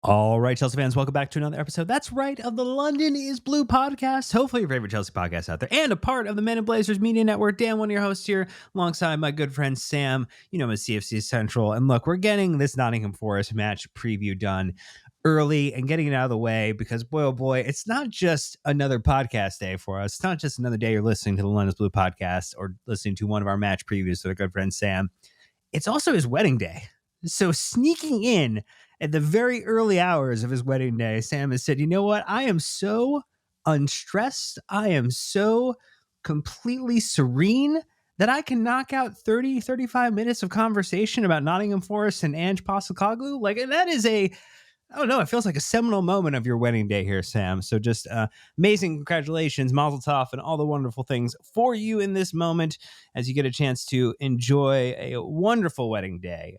All right, Chelsea fans, welcome back to another episode. That's right, of the London is Blue podcast. Hopefully, your favorite Chelsea podcast out there, and a part of the Men in Blazers Media Network. Dan, one of your hosts here, alongside my good friend Sam. You know him as CFC Central. And look, we're getting this Nottingham Forest match preview done early and getting it out of the way because, boy, oh boy, it's not just another podcast day for us. It's not just another day you're listening to the London is Blue podcast or listening to one of our match previews with our good friend Sam. It's also his wedding day. So sneaking in at the very early hours of his wedding day, Sam has said, you know what? I am so unstressed. I am so completely serene that I can knock out 30, 35 minutes of conversation about Nottingham Forest and Ange Postecoglou. Like, that is I don't know. It feels like a seminal moment of your wedding day here, Sam. So just amazing congratulations, mazel tov, and all the wonderful things for you in this moment as you get a chance to enjoy a wonderful wedding day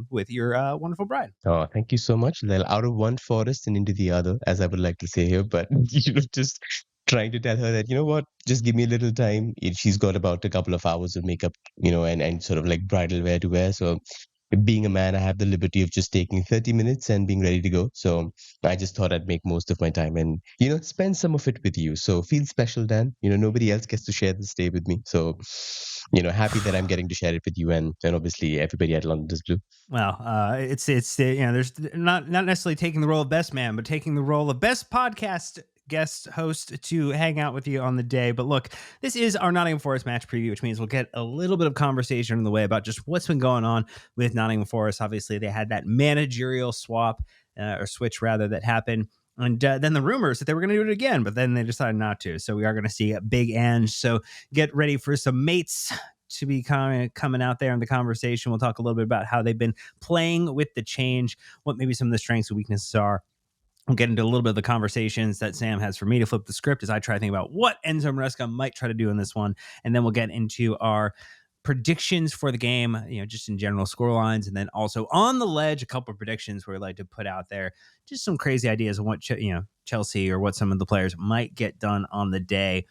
with your wonderful bride. Oh, thank you so much. Well, out of one forest and into the other, as I would like to say here, but just trying to tell her that, you know what, just give me a little time. She's got about a couple of hours of makeup, and sort of like bridal wear to wear. So being a man, I have the liberty of just taking 30 minutes and being ready to go. So I just thought I'd make most of my time and, spend some of it with you. So feel special, Dan. Nobody else gets to share this day with me. So, happy that I'm getting to share it with you and obviously everybody at London is Blue. Well, it's there's not necessarily taking the role of best man, but taking the role of best podcast guest host to hang out with you on the day. But look, this is our Nottingham Forest match preview, which means we'll get a little bit of conversation in the way about just what's been going on with Nottingham Forest. Obviously, they had that managerial swap or switch rather that happened. And then the rumors that they were going to do it again, but then they decided not to. So we are going to see a big Ange. So get ready for some mates to be coming out there in the conversation. We'll talk a little bit about how they've been playing with the change, what maybe some of the strengths and weaknesses are. We'll get into a little bit of the conversations that Sam has for me to flip the script as I try to think about what Enzo Maresca might try to do in this one. And then we'll get into our predictions for the game, just in general score lines. And then also on the ledge, a couple of predictions where we like to put out there just some crazy ideas of what, Chelsea or what some of the players might get done on the day.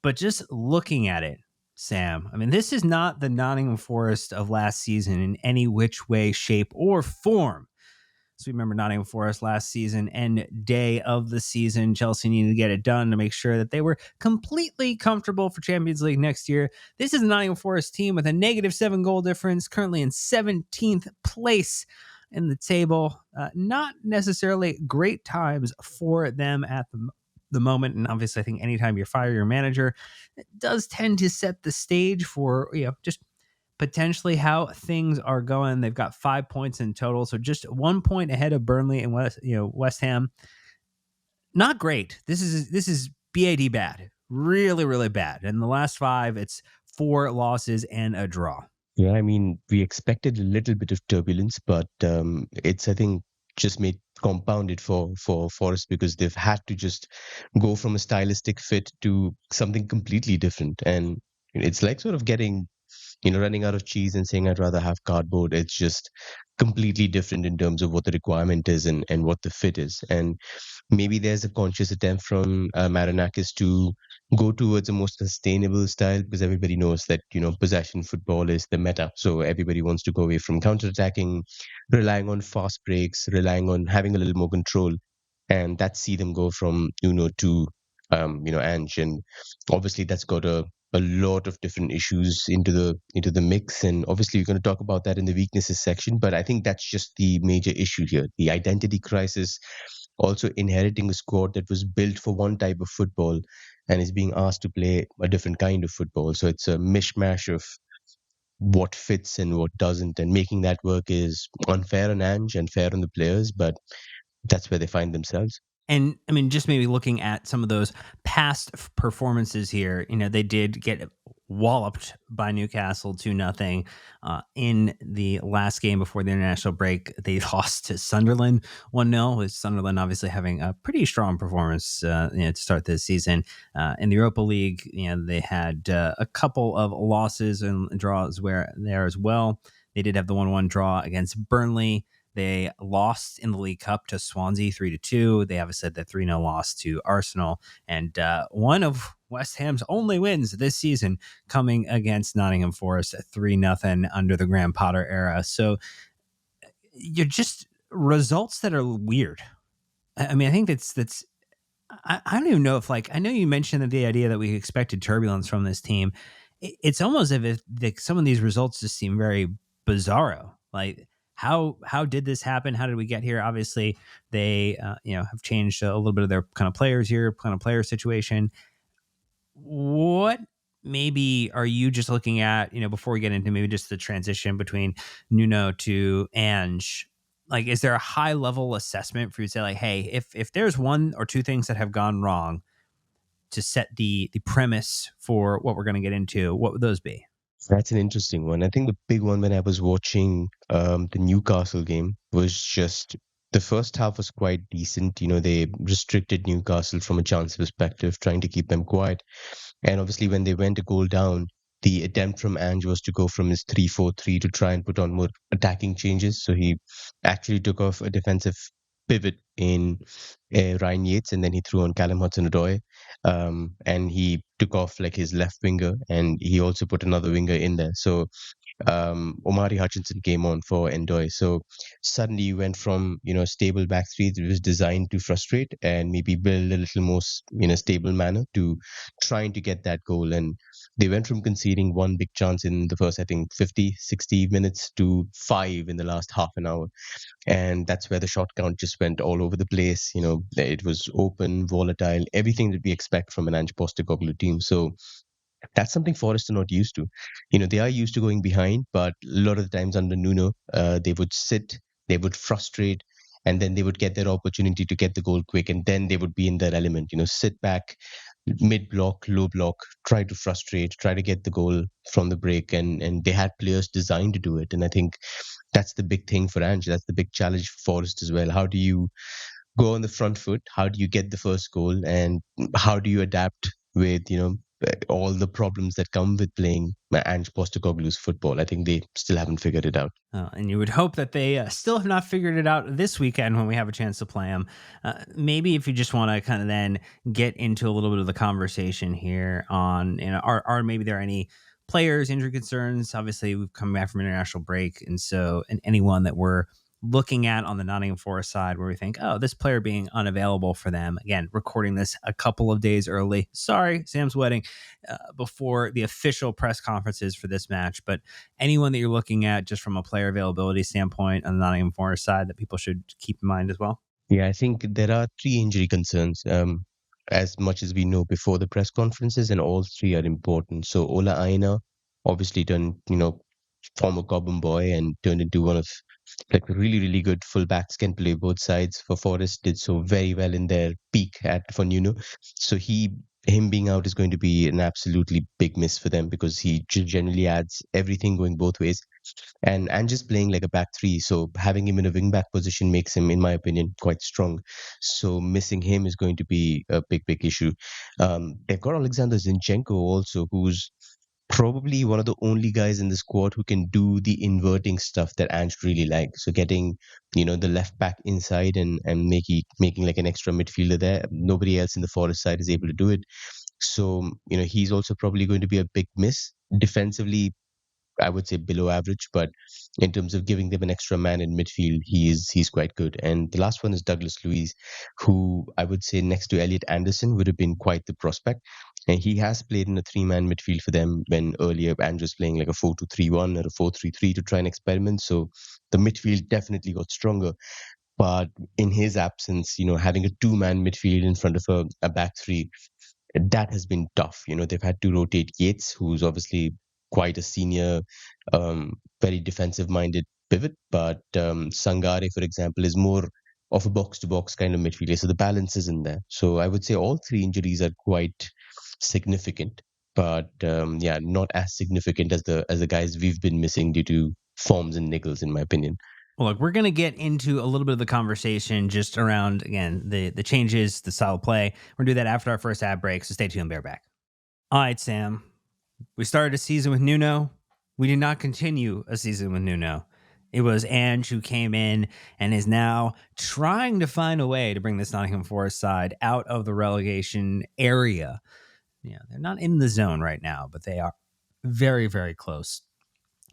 But just looking at it, Sam, I mean, this is not the Nottingham Forest of last season in any which way, shape, or form. So remember Nottingham Forest last season and day of the season, Chelsea needed to get it done to make sure that they were completely comfortable for Champions League next year. This is the Nottingham Forest team with a -7 goal difference, currently in 17th place in the table. Not necessarily great times for them at the moment. And obviously, I think anytime you fire your manager, it does tend to set the stage for, just potentially how things are going. They've got 5 points in total, so just 1 point ahead of Burnley and West Ham. Not great. This is bad, really, really bad. In the last 5, it's 4 losses and a draw. Yeah, I mean, we expected a little bit of turbulence, but it's, I think, just made compounded for Forest because they've had to just go from a stylistic fit to something completely different. And it's like sort of getting, running out of cheese and saying I'd rather have cardboard. It's just completely different in terms of what the requirement is and what the fit is. And maybe there's a conscious attempt from Marinakis to go towards a more sustainable style because everybody knows that, possession football is the meta. So everybody wants to go away from counter-attacking, relying on fast breaks, relying on having a little more control. And that's see them go from Nuno to, Ange. And obviously that's got a lot of different issues into the mix, and obviously we're going to talk about that in the weaknesses section, but I think that's just the major issue here, the identity crisis, also inheriting a squad that was built for one type of football and is being asked to play a different kind of football. So it's a mishmash of what fits and what doesn't, and making that work is unfair on Ange and fair on the players, but that's where they find themselves. And I mean, just maybe looking at some of those past performances here, they did get walloped by Newcastle 2-0 in the last game before the international break. They lost to Sunderland 1-0, with Sunderland obviously having a pretty strong performance to start this season. In the Europa League, they had a couple of losses and draws there as well. They did have the 1-1 draw against Burnley. They lost in the League Cup to Swansea 3-2. They obviously had the 3-0 loss to Arsenal. And one of West Ham's only wins this season coming against Nottingham Forest 3-0 under the Graham Potter era. So you're just results that are weird. I mean, I think that's I don't even know if, like, I know you mentioned that the idea that we expected turbulence from this team. It's almost as if some of these results just seem very bizarro. Like, how did this happen? How did we get here? Obviously, they have changed a little bit of their kind of players here, kind of player situation. What maybe are you just looking at, before we get into maybe just the transition between Nuno to Ange? Like, is there a high level assessment for you to say, like, hey, if there's one or two things that have gone wrong to set the premise for what we're going to get into, what would those be? That's an interesting one. I think the big one when I was watching the Newcastle game was just the first half was quite decent. They restricted Newcastle from a chance perspective, trying to keep them quiet. And obviously, when they went a goal down, the attempt from Ange was to go from his 3-4-3 to try and put on more attacking changes. So he actually took off a defensive pivot in Ryan Yates, and then he threw on Callum Hudson-Odoi, and he took off like his left winger, and he also put another winger in there. So Omari Hutchinson came on for Endoy. So suddenly you went from stable back three that was designed to frustrate and maybe build a little more in a stable manner to trying to get that goal. And they went from conceding one big chance in the first, I think, 50, 60 minutes to five in the last half an hour. And that's where the shot count just went all over the place. It was open, volatile, everything that we expect from an Ange Postecoglou team. So that's something Forest are not used to. They are used to going behind, but a lot of the times under Nuno, they would sit, they would frustrate, and then they would get their opportunity to get the goal quick, and then they would be in their element. Sit back, mid block, low block, try to frustrate, try to get the goal from the break, and they had players designed to do it. And I think that's the big thing for Ange. That's the big challenge for Forest as well. How do you go on the front foot? How do you get the first goal, and how do you adapt with all the problems that come with playing Ange Postecoglou's football? I think they still haven't figured it out. And you would hope that they still have not figured it out this weekend when we have a chance to play them. Maybe if you just want to kind of then get into a little bit of the conversation here on, are maybe there any players, injury concerns? Obviously, we've come back from international break. And so, and anyone that we're looking at on the Nottingham Forest side where we think, oh, this player being unavailable for them. Again, recording this a couple of days early. Sorry, Sam's wedding, before the official press conferences for this match. But anyone that you're looking at just from a player availability standpoint on the Nottingham Forest side that people should keep in mind as well? Yeah, I think there are three injury concerns. As much as we know before the press conferences, and all three are important. So Ola Aina obviously turned, former Cobham boy and turned into one of like really, really good fullbacks, can play both sides for Forest, did so very well in their peak for Nuno. So him being out is going to be an absolutely big miss for them because he generally adds everything going both ways. And just playing like a back three, so having him in a wing back position makes him, in my opinion, quite strong. So missing him is going to be a big, big issue. They've got Alexander Zinchenko also, who's probably one of the only guys in the squad who can do the inverting stuff that Ange really likes. So getting, the left back inside and making like an extra midfielder there. Nobody else in the Forest side is able to do it. So, he's also probably going to be a big miss. Defensively, I would say below average, but in terms of giving them an extra man in midfield, he's quite good. And the last one is Douglas Luiz, who I would say next to Elliot Anderson would have been quite the prospect. And he has played in a three-man midfield for them when earlier Andrew was playing like a 4-2-3-1 or a 4-3-3 to try and experiment. So the midfield definitely got stronger. But in his absence, having a two-man midfield in front of a back three, that has been tough. They've had to rotate Yates, who's obviously quite a senior, very defensive minded pivot, but Sangare, for example, is more of a box to box kind of midfielder. So the balance isn't there. So I would say all three injuries are quite significant, but yeah, not as significant as the guys we've been missing due to forms and niggles, in my opinion. Well, look, we're going to get into a little bit of the conversation just around, again, the changes, the style of play. We're going to do that after our first ad break, so stay tuned, bear back. All right, Sam. We started a season with Nuno. We did not continue a season with Nuno. It was Ange who came in and is now trying to find a way to bring this Nottingham Forest side out of the relegation area. Yeah, they're not in the zone right now, but they are very, very close.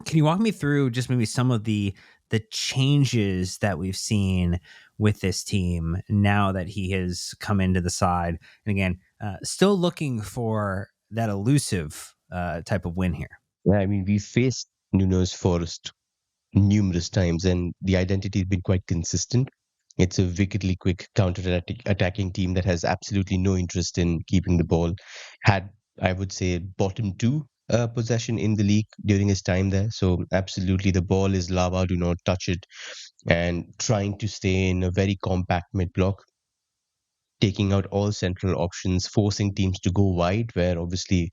Can you walk me through just maybe some of the the changes that we've seen with this team now that he has come into the side. And again, still looking for that elusive type of win here. Yeah, I mean, we faced Nuno's Forest numerous times, and the identity has been quite consistent. It's a wickedly quick counter-attacking team that has absolutely no interest in keeping the ball. Had, I would say, bottom two possession in the league during his time there. So absolutely, the ball is lava. Do not touch it, and trying to stay in a very compact mid block, taking out all central options, forcing teams to go wide, where obviously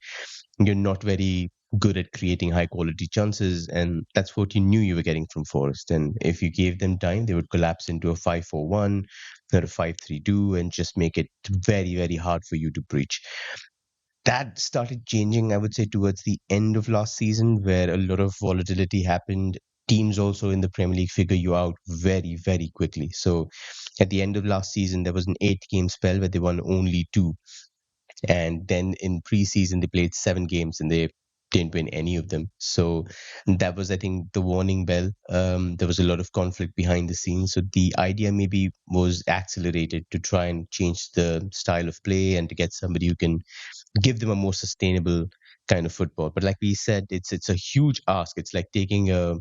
you're not very good at creating high quality chances, and that's what you knew you were getting from Forest. And if you gave them time, they would collapse into a 5-4-1 or a 5-3-2 and just make it very, very hard for you to breach. That started changing, I would say, towards the end of last season, where a lot of volatility happened. Teams also in the Premier League figure you out very, very quickly. So at the end of last season, there was an 8-game spell where they won only two. And then in preseason, they played 7 games and they didn't win any of them. So that was, I think, the warning bell. There was a lot of conflict behind the scenes. So the idea maybe was accelerated to try and change the style of play and to get somebody who can give them a more sustainable kind of football. But like we said, it's a huge ask. It's like taking a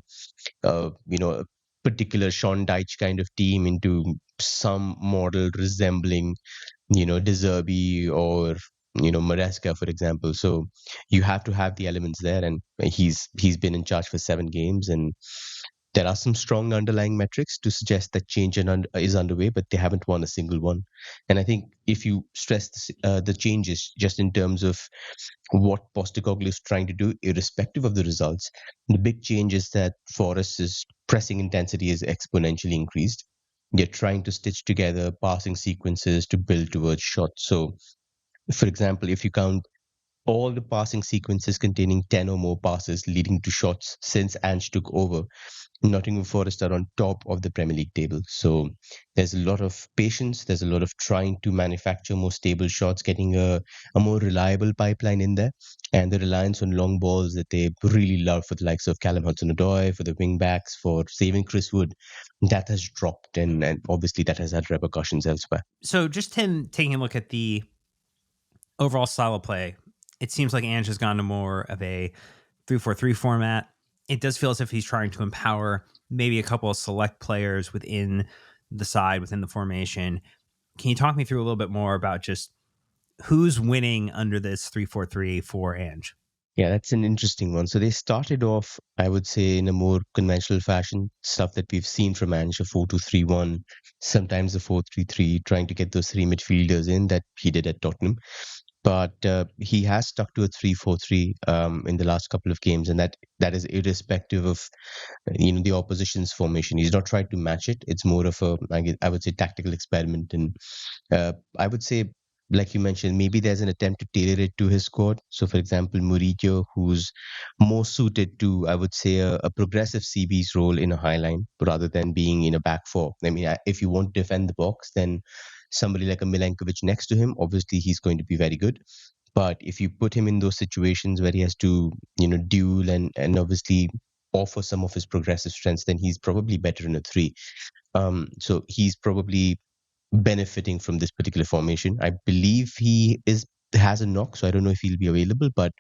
particular Sean Dyche kind of team into some model resembling De Zerbi or Maresca, for example. So you have to have the elements there, and he's been in charge for 7 games, and there are some strong underlying metrics to suggest that change is underway, but they haven't won a single one. And I think if you stress the changes just in terms of what Postecoglou is trying to do, irrespective of the results, the big change is that Forest's pressing intensity is exponentially increased. They're trying to stitch together passing sequences to build towards shots. So, for example, if you count all the passing sequences containing 10 or more passes leading to shots since Ange took over, Nottingham Forest are on top of the Premier League table. So there's a lot of patience. There's a lot of trying to manufacture more stable shots, getting a more reliable pipeline in there, and the reliance on long balls that they really love for the likes of Callum Hudson-Odoi, for the wing backs, for saving Chris Wood, that has dropped, and obviously that has had repercussions elsewhere. So just taking a look at the overall style of play, it seems like Ange has gone to more of a 3-4-3 format. It does feel as if he's trying to empower maybe a couple of select players within the side, within the formation. Can you talk me through a little bit more about just who's winning under this 3-4-3 for Ange? Yeah, that's an interesting one. So they started off, I would say, in a more conventional fashion, stuff that we've seen from Ange, a 4-2-3-1, sometimes a 4-3-3, trying to get those 3 midfielders in that he did at Tottenham. But he has stuck to a 3-4-3 in the last couple of games, and that is irrespective of the opposition's formation. He's not tried to match it. It's more of I would say, tactical experiment, and I would say, like you mentioned, maybe there's an attempt to tailor it to his squad. So, for example, Murillo, who's more suited to, I would say, a progressive CB's role in a high line rather than being in a back four. I mean, if you want to defend the box, then somebody like a Milenkovic next to him, obviously he's going to be very good. But if you put him in those situations where he has to, duel and obviously offer some of his progressive strengths, then he's probably better in a three. So he's probably benefiting from this particular formation. I believe he has a knock, so I don't know if he'll be available, but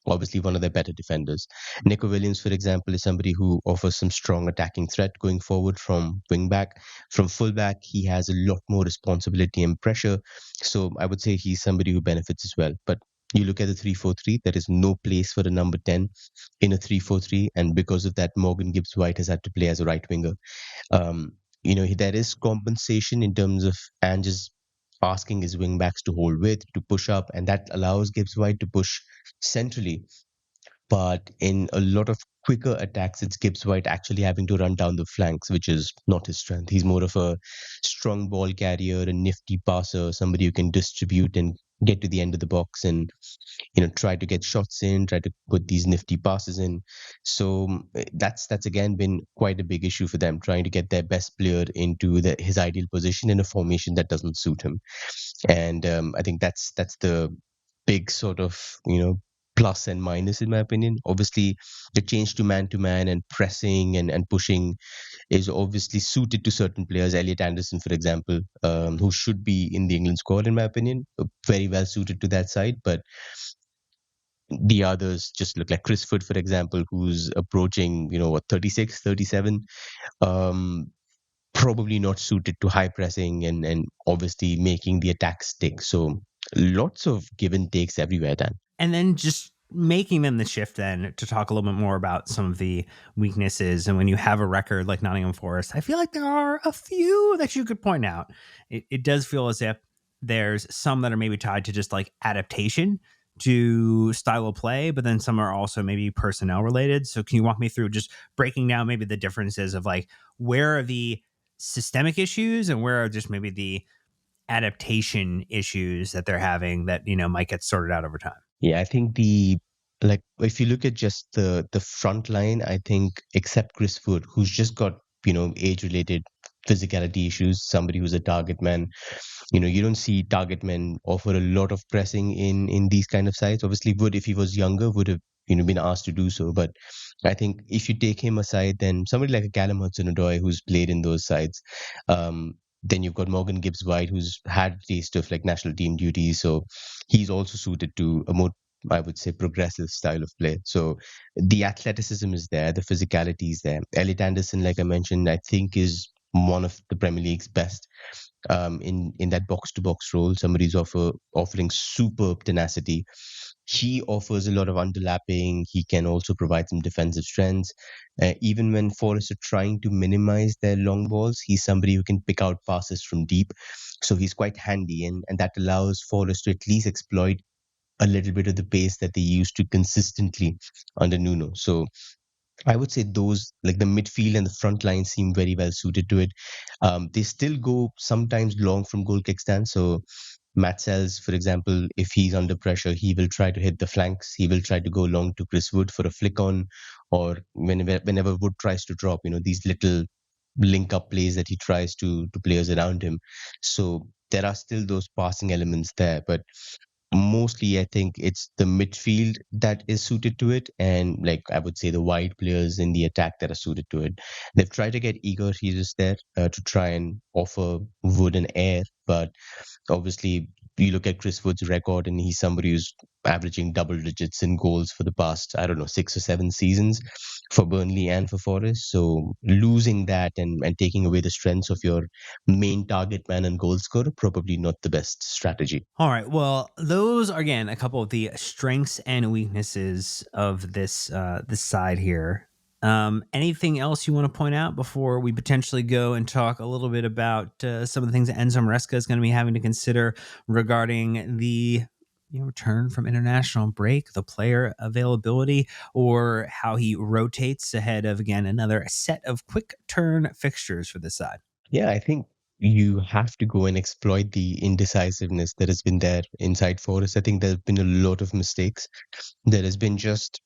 obviously one of their better defenders. Nico Williams, for example, is somebody who offers some strong attacking threat going forward from wing back. From full back, he has a lot more responsibility and pressure. So I would say he's somebody who benefits as well. But you look at the 3-4-3, there is no place for the number 10 in a 3-4-3. And because of that, Morgan Gibbs-White has had to play as a right winger. There is compensation in terms of Ange's asking his wing backs to hold width, to push up, and that allows Gibbs White to push centrally. But in a lot of quicker attacks, it's Gibbs White actually having to run down the flanks, which is not his strength. He's more of a strong ball carrier, a nifty passer, somebody who can distribute and get to the end of the box and try to get shots in, try to put these nifty passes in. So that's again been quite a big issue for them, trying to get their best player into his ideal position in a formation that doesn't suit him. And I think that's the big sort of plus and minus in my opinion. Obviously, the change to man and pressing and pushing is obviously suited to certain players. Elliot Anderson, for example, who should be in the England squad, in my opinion, very well suited to that side. But the others just look like Chris Foot, for example, who's approaching, what, 36, 37. Um, Probably not suited to high pressing and obviously making the attack stick. So lots of give and takes everywhere, Dan. And then just making them the shift then to talk a little bit more about some of the weaknesses. And when you have a record like Nottingham Forest, I feel like there are a few that you could point out. It does feel as if there's some that are maybe tied to just like adaptation to style of play, but then some are also maybe personnel related. So can you walk me through just breaking down maybe the differences of like where are the systemic issues and where are just maybe the adaptation issues that they're having that, might get sorted out over time? Yeah, I think the like if you look at just the front line, I think except Chris Wood, who's just got age related physicality issues, somebody who's a target man. You don't see target men offer a lot of pressing in these kind of sides. Obviously, Wood, if he was younger, would have been asked to do so. But I think if you take him aside, then somebody like a Callum Hudson-Odoi who's played in those sides. Then you've got Morgan Gibbs-White, who's had taste of like national team duties, so he's also suited to a more, I would say, progressive style of play. So the athleticism is there, the physicality is there. Elliot Anderson, like I mentioned, I think is one of the Premier League's best in that box to box role. Somebody's offering superb tenacity. He offers a lot of underlapping. He can also provide some defensive strengths. Even when Forest are trying to minimize their long balls, he's somebody who can pick out passes from deep. So he's quite handy, and that allows Forest to at least exploit a little bit of the pace that they used to consistently under Nuno. So I would say those, like the midfield and the front line, seem very well suited to it. They still go sometimes long from goal kick stands. So Matt Sells, for example, if he's under pressure, he will try to hit the flanks. He will try to go long to Chris Wood for a flick on, or whenever Wood tries to drop, these little link up plays that he tries to players around him. So there are still those passing elements there, but mostly I think it's the midfield that is suited to it, and like I would say the wide players in the attack that are suited to it. They've tried to get Igor Jesus there to try and offer wood and air, but obviously you look at Chris Wood's record and he's somebody who's averaging double digits in goals for the past, I don't know, 6 or 7 seasons for Burnley and for Forest. So losing that and taking away the strengths of your main target man and goal scorer, probably not the best strategy. All right. Well, those are again a couple of the strengths and weaknesses of this side here. Anything else you want to point out before we potentially go and talk a little bit about some of the things that Enzo Maresca is going to be having to consider regarding the return from international break, the player availability, or how he rotates ahead of again another set of quick turn fixtures for this side? Yeah, I think you have to go and exploit the indecisiveness that has been there inside Forest. I think there have been a lot of mistakes. There has been just,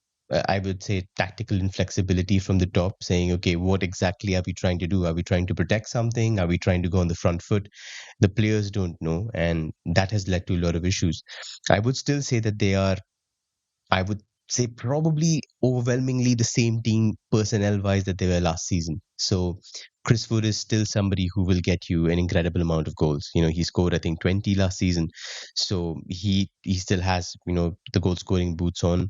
I would say, tactical inflexibility from the top, saying, okay, what exactly are we trying to do? Are we trying to protect something? Are we trying to go on the front foot? The players don't know, and that has led to a lot of issues. I would still say that they are, I would say, probably overwhelmingly the same team personnel wise that they were last season. So Chris Wood is still somebody who will get you an incredible amount of goals. He scored I think 20 last season. So he still has, the goal scoring boots on.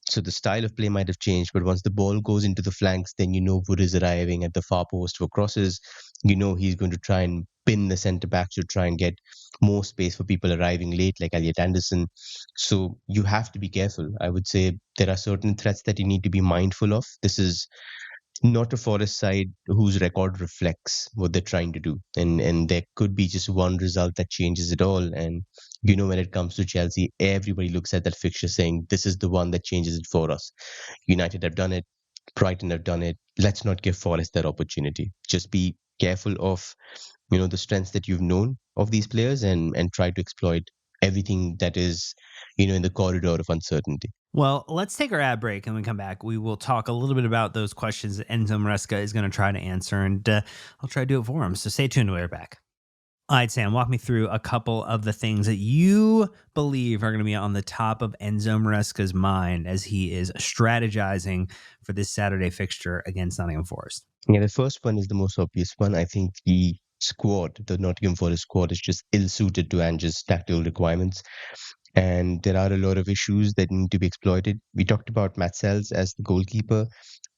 So the style of play might have changed, but once the ball goes into the flanks, then Wood is arriving at the far post for crosses. He's going to try and pin the centre backs to try and get more space for people arriving late, like Elliot Anderson. So you have to be careful. I would say there are certain threats that you need to be mindful of. This is not a Forest side whose record reflects what they're trying to do. And there could be just one result that changes it all. And when it comes to Chelsea, everybody looks at that fixture saying, this is the one that changes it for us. United have done it. Brighton have done it. Let's not give Forest that opportunity. Just be careful of, the strengths that you've known of these players and try to exploit everything that is, in the corridor of uncertainty. Well, let's take our ad break, and when we come back, we will talk a little bit about those questions that Enzo Maresca is going to try to answer, and I'll try to do it for him. So stay tuned. We're back. All right, Sam, walk me through a couple of the things that you believe are going to be on the top of Enzo Maresca's mind as he is strategizing for this Saturday fixture against Nottingham Forest. Yeah, the first one is the most obvious one. I think the squad, the Nottingham Forest squad, is just ill-suited to Ange's tactical requirements, and there are a lot of issues that need to be exploited. We talked about Matzels as the goalkeeper,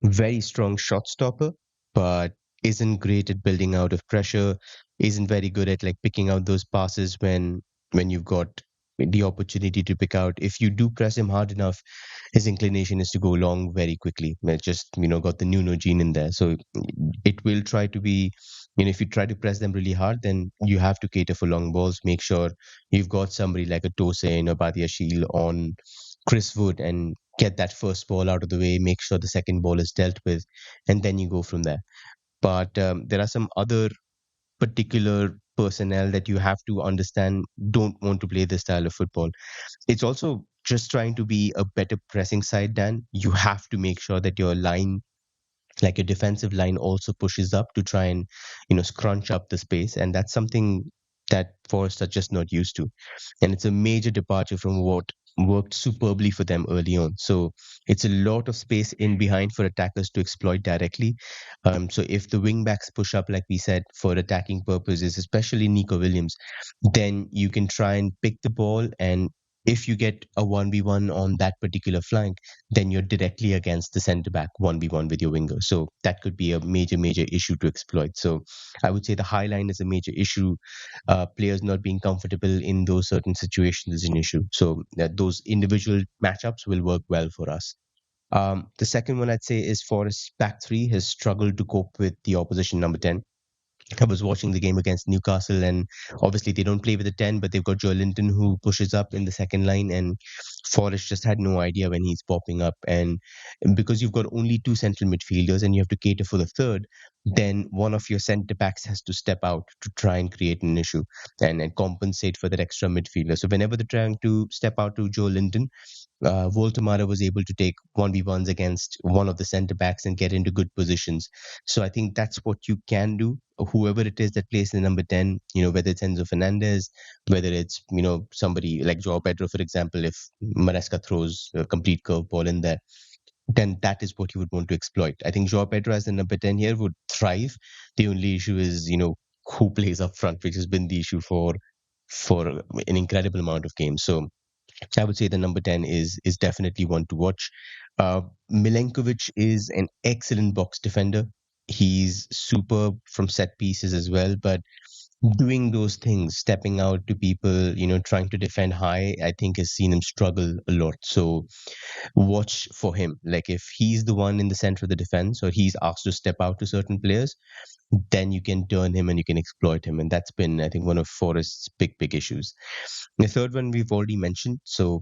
very strong shot stopper, but isn't great at building out of pressure, isn't very good at like picking out those passes when you've got the opportunity to pick out. If you do press him hard enough, his inclination is to go long very quickly. It just, got the Nuno gene in there. So it will try to be, if you try to press them really hard, then you have to cater for long balls. Make sure you've got somebody like a Tosin or Badiashile on Chris Wood and get that first ball out of the way, make sure the second ball is dealt with, and then you go from there. But there are some other particular personnel that you have to understand don't want to play this style of football. It's also just trying to be a better pressing side, Dan. You have to make sure that your line, like your defensive line, also pushes up to try and, scrunch up the space. And that's something that Forest are just not used to. And it's a major departure from what worked superbly for them early on. So it's a lot of space in behind for attackers to exploit directly. So if the wing backs push up, like we said, for attacking purposes, especially Nico Williams, then you can try and pick the ball. And if you get a 1v1 on that particular flank, then you're directly against the centre back 1v1 with your winger. So that could be a major, major issue to exploit. So I would say the high line is a major issue. Players not being comfortable in those certain situations is an issue. So those individual matchups will work well for us. The second one I'd say is Forest's back three has struggled to cope with the opposition number 10. I was watching the game against Newcastle, and obviously they don't play with a 10, but they've got Joe Linton who pushes up in the second line, and Forrest just had no idea when he's popping up. And because you've got only two central midfielders and you have to cater for the third, then one of your centre backs has to step out to try and create an issue and compensate for that extra midfielder. So whenever they're trying to step out to Joe Linton, Voltemara was able to take 1v1s against one of the centre backs and get into good positions. So I think that's what you can do. Whoever it is that plays the number 10, whether it's Enzo Fernandez, whether it's, somebody like Joao Pedro, for example, if Maresca throws a complete curveball in there, then that is what you would want to exploit. I think Joao Pedro as the number 10 here would thrive. The only issue is, who plays up front, which has been the issue for an incredible amount of games. So I would say the number 10 is definitely one to watch. Milenkovic is an excellent box defender. He's superb from set pieces as well, but doing those things, stepping out to people, trying to defend high, I think has seen him struggle a lot. So watch for him. Like if he's the one in the center of the defense or he's asked to step out to certain players, then you can turn him and you can exploit him. And that's been, I think, one of Forest's big issues. The third one we've already mentioned. So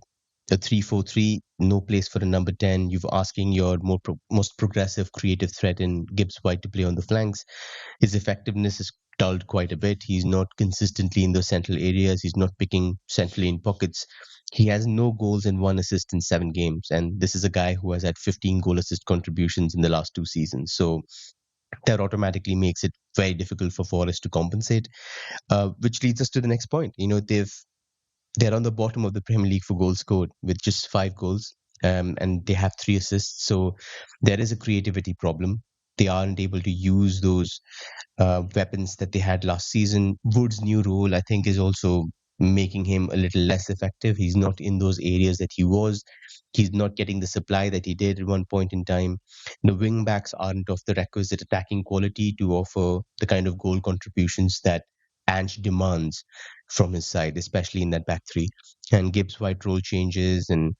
a 3-4-3, no place for a number 10. You're asking your most progressive creative threat in Gibbs White to play on the flanks. His effectiveness is dulled quite a bit. He's not consistently in those central areas. He's not picking centrally in pockets. He has no goals and 1 assist in 7 games. And this is a guy who has had 15 goal assist contributions in the last 2 seasons. So that automatically makes it very difficult for Forest to compensate, which leads us to the next point. They're on the bottom of the Premier League for goals scored with just 5 goals, and they have 3 assists. So there is a creativity problem. They aren't able to use those weapons that they had last season. Wood's new role, I think, is also making him a little less effective. He's not in those areas that he was. He's not getting the supply that he did at one point in time. The wing backs aren't of the requisite attacking quality to offer the kind of goal contributions that Ange demands from his side, especially in that back three. And Gibbs White role changes and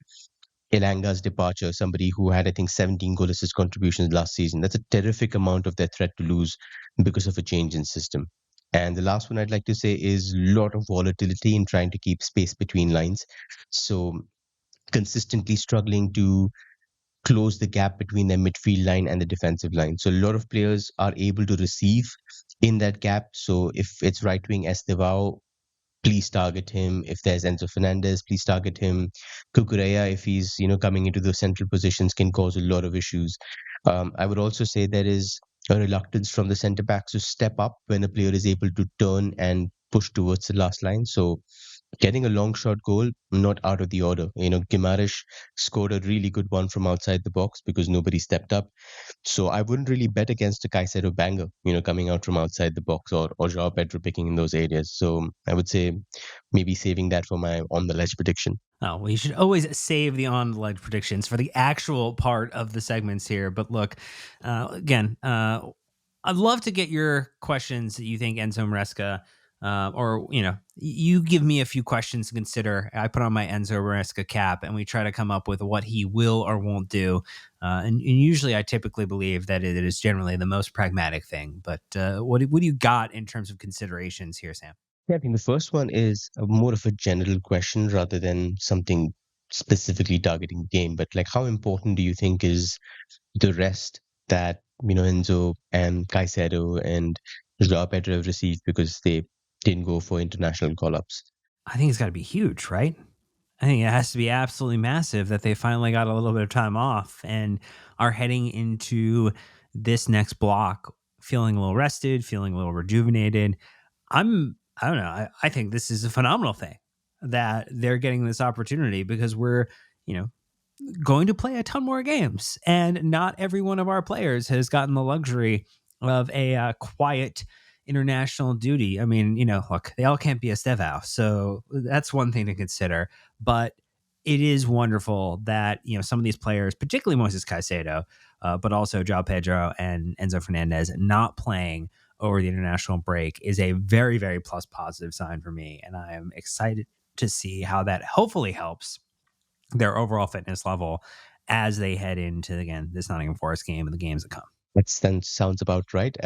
Ilanga's departure, somebody who had, I think, 17 goal assist contributions last season. That's a terrific amount of their threat to lose because of a change in system. And the last one I'd like to say is a lot of volatility in trying to keep space between lines. So consistently struggling to close the gap between their midfield line and the defensive line. So a lot of players are able to receive in that gap. So if it's right wing Estevao, please target him. If there's Enzo Fernandez, please target him. Kukureya, if he's coming into those central positions, can cause a lot of issues. I would also say there is a reluctance from the centre backs to step up when a player is able to turn and push towards the last line. So getting a long shot goal, not out of the order. Guimaraes scored a really good one from outside the box because nobody stepped up. So I wouldn't really bet against a Caicedo banger, coming out from outside the box, or Joao Pedro picking in those areas. So I would say maybe saving that for my on the ledge prediction. Oh, well, you should always save the on the ledge predictions for the actual part of the segments here. But look, again, I'd love to get your questions that you think Enzo Maresca, or you give me a few questions to consider. I put on my Enzo Maresca cap, and we try to come up with what he will or won't do. And usually, I typically believe that it is generally the most pragmatic thing. But what do you got in terms of considerations here, Sam? Yeah, I think the first one is more of a general question rather than something specifically targeting the game. But like, how important do you think is the rest that Enzo and Caicedo and Joao Pedro have received because they didn't go for international call-ups? I think it's got to be huge, right? I think it has to be absolutely massive that they finally got a little bit of time off and are heading into this next block feeling a little rested, feeling a little rejuvenated. I don't know. I think this is a phenomenal thing that they're getting this opportunity because we're, you know, going to play a ton more games. And not every one of our players has gotten the luxury of a quiet international duty. I mean, look, they all can't be a Estevao. So that's one thing to consider. But it is wonderful that, some of these players, particularly Moises Caicedo, but also João Pedro and Enzo Fernandez, not playing over the international break is a very, very plus positive sign for me. And I am excited to see how that hopefully helps their overall fitness level as they head into, again, this Nottingham Forest game and the games that come. That sounds about right.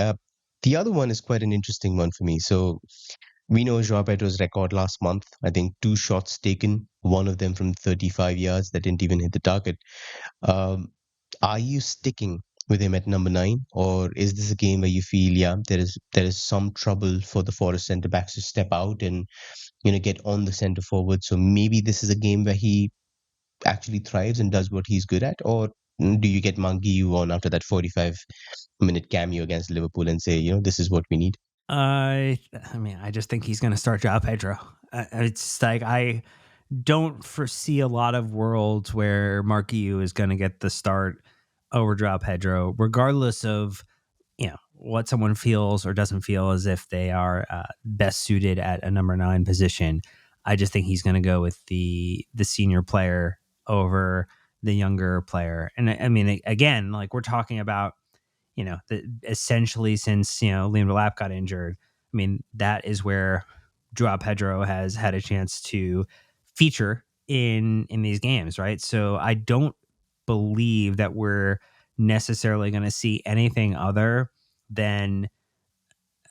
The other one is quite an interesting one for me. So we know Joao Pedro's record last month. I think 2 shots taken, one of them from 35 yards that didn't even hit the target. Um, are you sticking with him at number 9, or is this a game where you feel, yeah, there is some trouble for the Forest centre backs to step out and get on the centre forward? So maybe this is a game where he actually thrives and does what he's good at, or do you get Mangiu on after that 45-minute cameo against Liverpool and say, this is what we need? I mean, I just think he's going to start Joao Pedro. It's like I don't foresee a lot of worlds where Marquinhos is going to get the start over Joao Pedro, regardless of what someone feels or doesn't feel as if they are best suited at a number 9 position. I just think he's going to go with the senior player over the younger player. And I mean, again, like we're talking about, essentially since Liam Delap got injured. I mean, that is where Joao Pedro has had a chance to feature in these games, right? So I don't believe that we're necessarily going to see anything other than,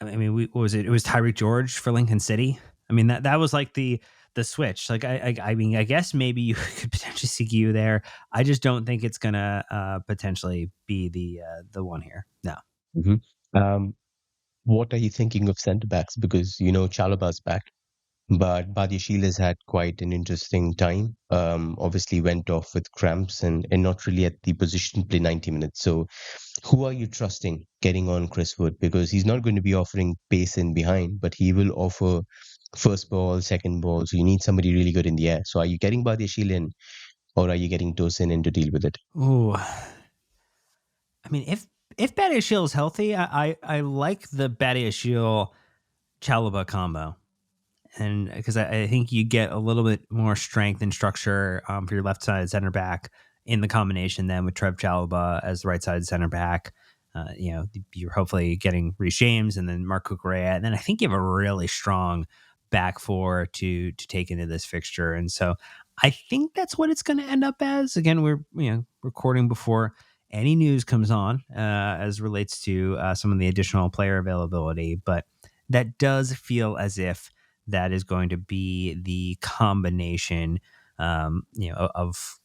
I mean, what was it? It was Tyreek George for Lincoln City. I mean, that was like the switch. Like, I mean, I guess maybe you could potentially see you there. I just don't think it's gonna potentially be the one here. No. Hmm. What are you thinking of centre backs? Because Chalobah's back, but Badiashile has had quite an interesting time. Obviously went off with cramps and not really at the position to play 90 minutes. So who are you trusting getting on Chris Wood? Because he's not going to be offering pace in behind, but he will offer first ball, second ball. So you need somebody really good in the air. So are you getting Badiashile in, or are you getting Tosin in to deal with it? Ooh. I mean, if Badiashile is healthy, I like the Badiashile Chalaba combo. And because I think you get a little bit more strength and structure for your left side center back in the combination then with Trev Chalaba as the right side center back. You're hopefully getting Reece James and then Marc Cucurella, and then I think you have a really strong back four to take into this fixture. And so I think that's what it's going to end up as. Again, we're recording before any news comes on as relates to some of the additional player availability, but that does feel as if that is going to be the combination, of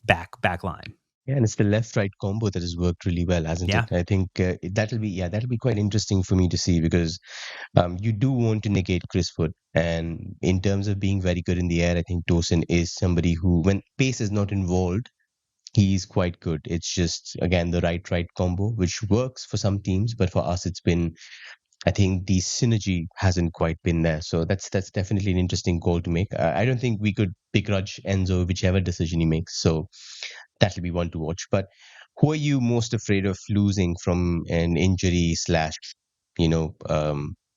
back line. Yeah, and it's the left-right combo that has worked really well, hasn't Yeah. it? I think that'll be quite interesting for me to see because you do want to negate Chris Wood, and in terms of being very good in the air, I think Tosin is somebody who, when pace is not involved, he's quite good. It's just again the right combo, which works for some teams, but for us, it's been I think the synergy hasn't quite been there. So that's definitely an interesting goal to make. I don't think we could begrudge Enzo whichever decision he makes. So that'll be one to watch. But who are you most afraid of losing from an injury slash, you know,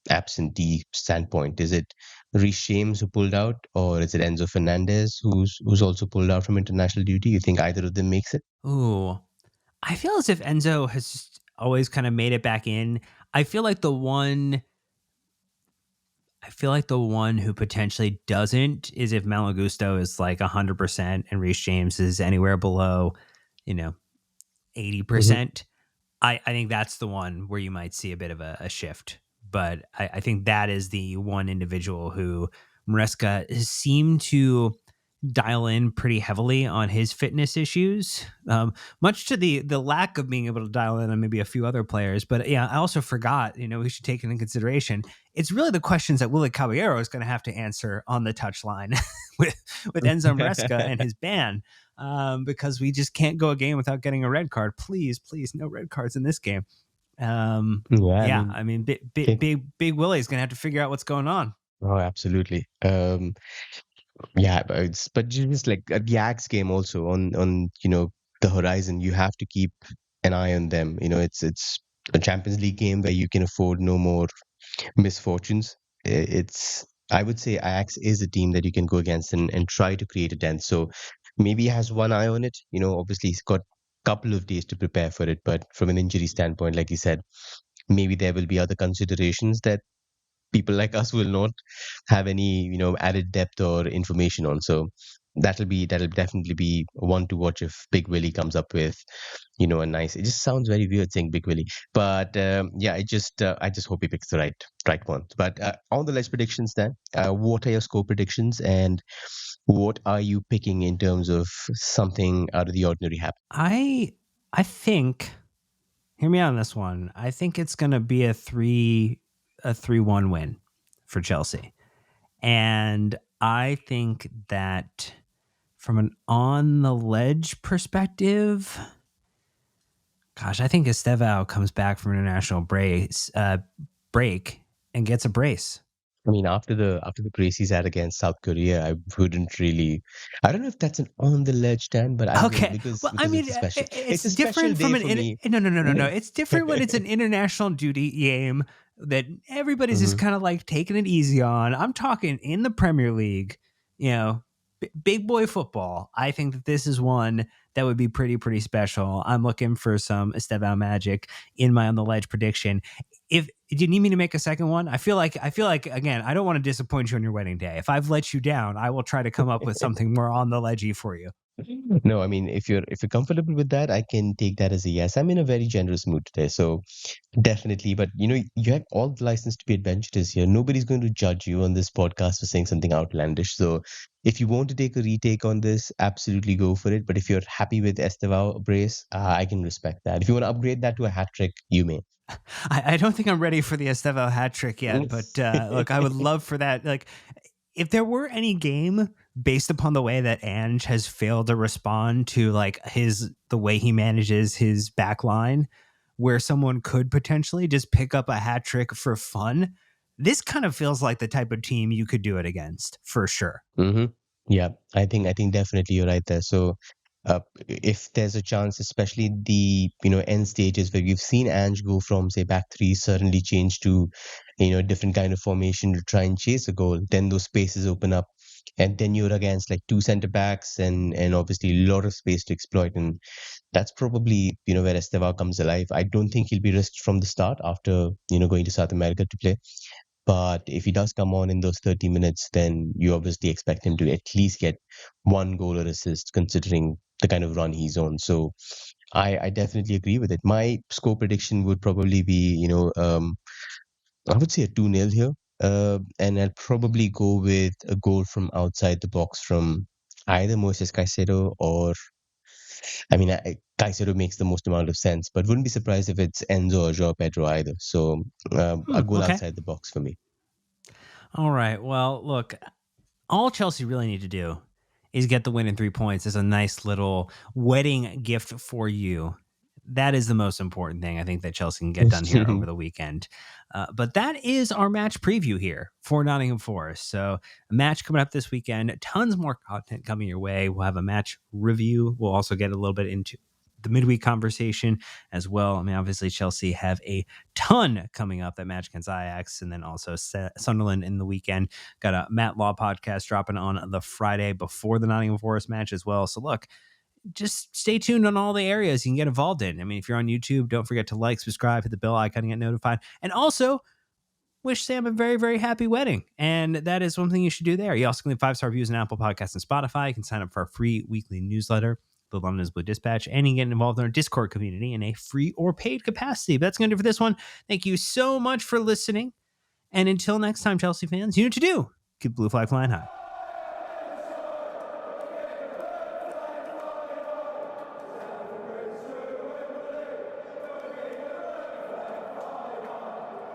absentee standpoint? Is it Reece James who pulled out, or is it Enzo Fernandez who's also pulled out from international duty? You think either of them makes it? Ooh, I feel as if Enzo has just always kind of made it back in. I feel like the one I feel like the one who potentially doesn't is if Malagusto is like 100% and Reece James is anywhere below, you know, Hmm. 80%. I think that's the one where you might see a bit of a shift. But I think that is the one individual who Maresca has seemed to dial in pretty heavily on his fitness issues, much to the lack of being able to dial in on maybe a few other players. But yeah, I also forgot, we should take into consideration. It's really the questions that Willie Caballero is going to have to answer on the touchline with Enzo Maresca and his ban, because we just can't go a game without getting a red card. Please, please, no red cards in this game. Yeah, I Yeah, mean, I mean, it, big Willie's gonna have to figure out what's going on. oh, absolutely. Yeah, but but just like the Axe game also on the horizon, you have to keep an eye on them. It's a Champions League game where you can afford no more misfortunes. It's I would say Ajax is a team that you can go against and try to create a dent. So maybe he has one eye on it. Obviously he's got a couple of days to prepare for it, but from an injury standpoint, like you said, maybe there will be other considerations that people like us will not have any added depth or information on. So that'll definitely be one to watch if Big Willie comes up with a nice. It just sounds very weird saying Big Willie, but yeah, I just hope he picks the right one. But on the ledge predictions, then what are your score predictions, and what are you picking in terms of something out of the ordinary happen? I I think, hear me out on this one. I think it's gonna be a 3-1 win for Chelsea. And I think that from an on the ledge perspective, gosh, I think Estevao comes back from international break and gets a brace. I mean, after the brace he's had against South Korea, I wouldn't really. I don't know if that's an on the ledge stand, but I will Okay. because Well, I because mean, it's a special. It's it's a special different day from for me. no, no, no, no, no. Yeah. It's different when it's an international duty game that everybody's just Hmm. kind of like taking it easy on. I'm talking in the Premier League, big boy football. I think that this is one that would be pretty special. I'm looking for some Estevao magic in my on the ledge prediction. If do you need me to make a second one? I feel like again, I don't want to disappoint you on your wedding day. If I've let you down, I will try to come up with something more on the ledgy for you. No, I mean, if you're comfortable with that, I can take that as a yes. I'm in a very generous mood today, so definitely. But you have all the license to be adventurous here. Nobody's going to judge you on this podcast for saying something outlandish. So if you want to take a retake on this, absolutely go for it. But if you're happy with Estevao brace, I can respect that. If you want to upgrade that to a hat trick, you may. I don't think I'm ready for the Estevao hat trick yet, but look, I would love for that. Like, if there were any game based upon the way that Ange has failed to respond to like the way he manages his back line, where someone could potentially just pick up a hat trick for fun, this kind of feels like the type of team you could do it against for sure. Hmm. Yeah, I think definitely you're right there. So, if there's a chance, especially the end stages where we've seen Ange go from say back three, suddenly change to a different kind of formation to try and chase a goal, then those spaces open up, and then you're against like two center backs and obviously a lot of space to exploit, and that's probably where Estevao comes alive. I don't think he'll be risked from the start after going to South America to play. But if he does come on in those 30 minutes, then you obviously expect him to at least get one goal or assist, considering the kind of run he's on. So I definitely agree with it. My score prediction would probably be, I would say a 2-0 here. And I'll probably go with a goal from outside the box from either Moises Caicedo or, I mean, Caicedo makes the most amount of sense, but wouldn't be surprised if it's Enzo or Joao Pedro either. So a goal Okay. outside the box for me. All right. Well, look, all Chelsea really need to do is get the win in 3 points as a nice little wedding gift for you. That is the most important thing I think that Chelsea can get done here over the weekend. But that is our match preview here for Nottingham Forest. So a match coming up this weekend, tons more content coming your way. We'll have a match review. We'll also get a little bit into the midweek conversation as well. I mean, obviously Chelsea have a ton coming up, that match against Ajax, and then also Sunderland in the weekend. Got a Matt Law podcast dropping on the Friday before the Nottingham Forest match as well. So look, just stay tuned on all the areas you can get involved in. I mean, if you're on YouTube, don't forget to like, subscribe, hit the bell icon, and get notified. And also, wish Sam a very, very happy wedding. And that is one thing you should do there. You also can leave 5-star reviews on Apple Podcasts and Spotify. You can sign up for our free weekly newsletter, the London's Blue Dispatch, and you can get involved in our Discord community in a free or paid capacity. But that's going to do it for this one. Thank you so much for listening. And until next time, Chelsea fans, you know what to do. Keep the blue flag flying high.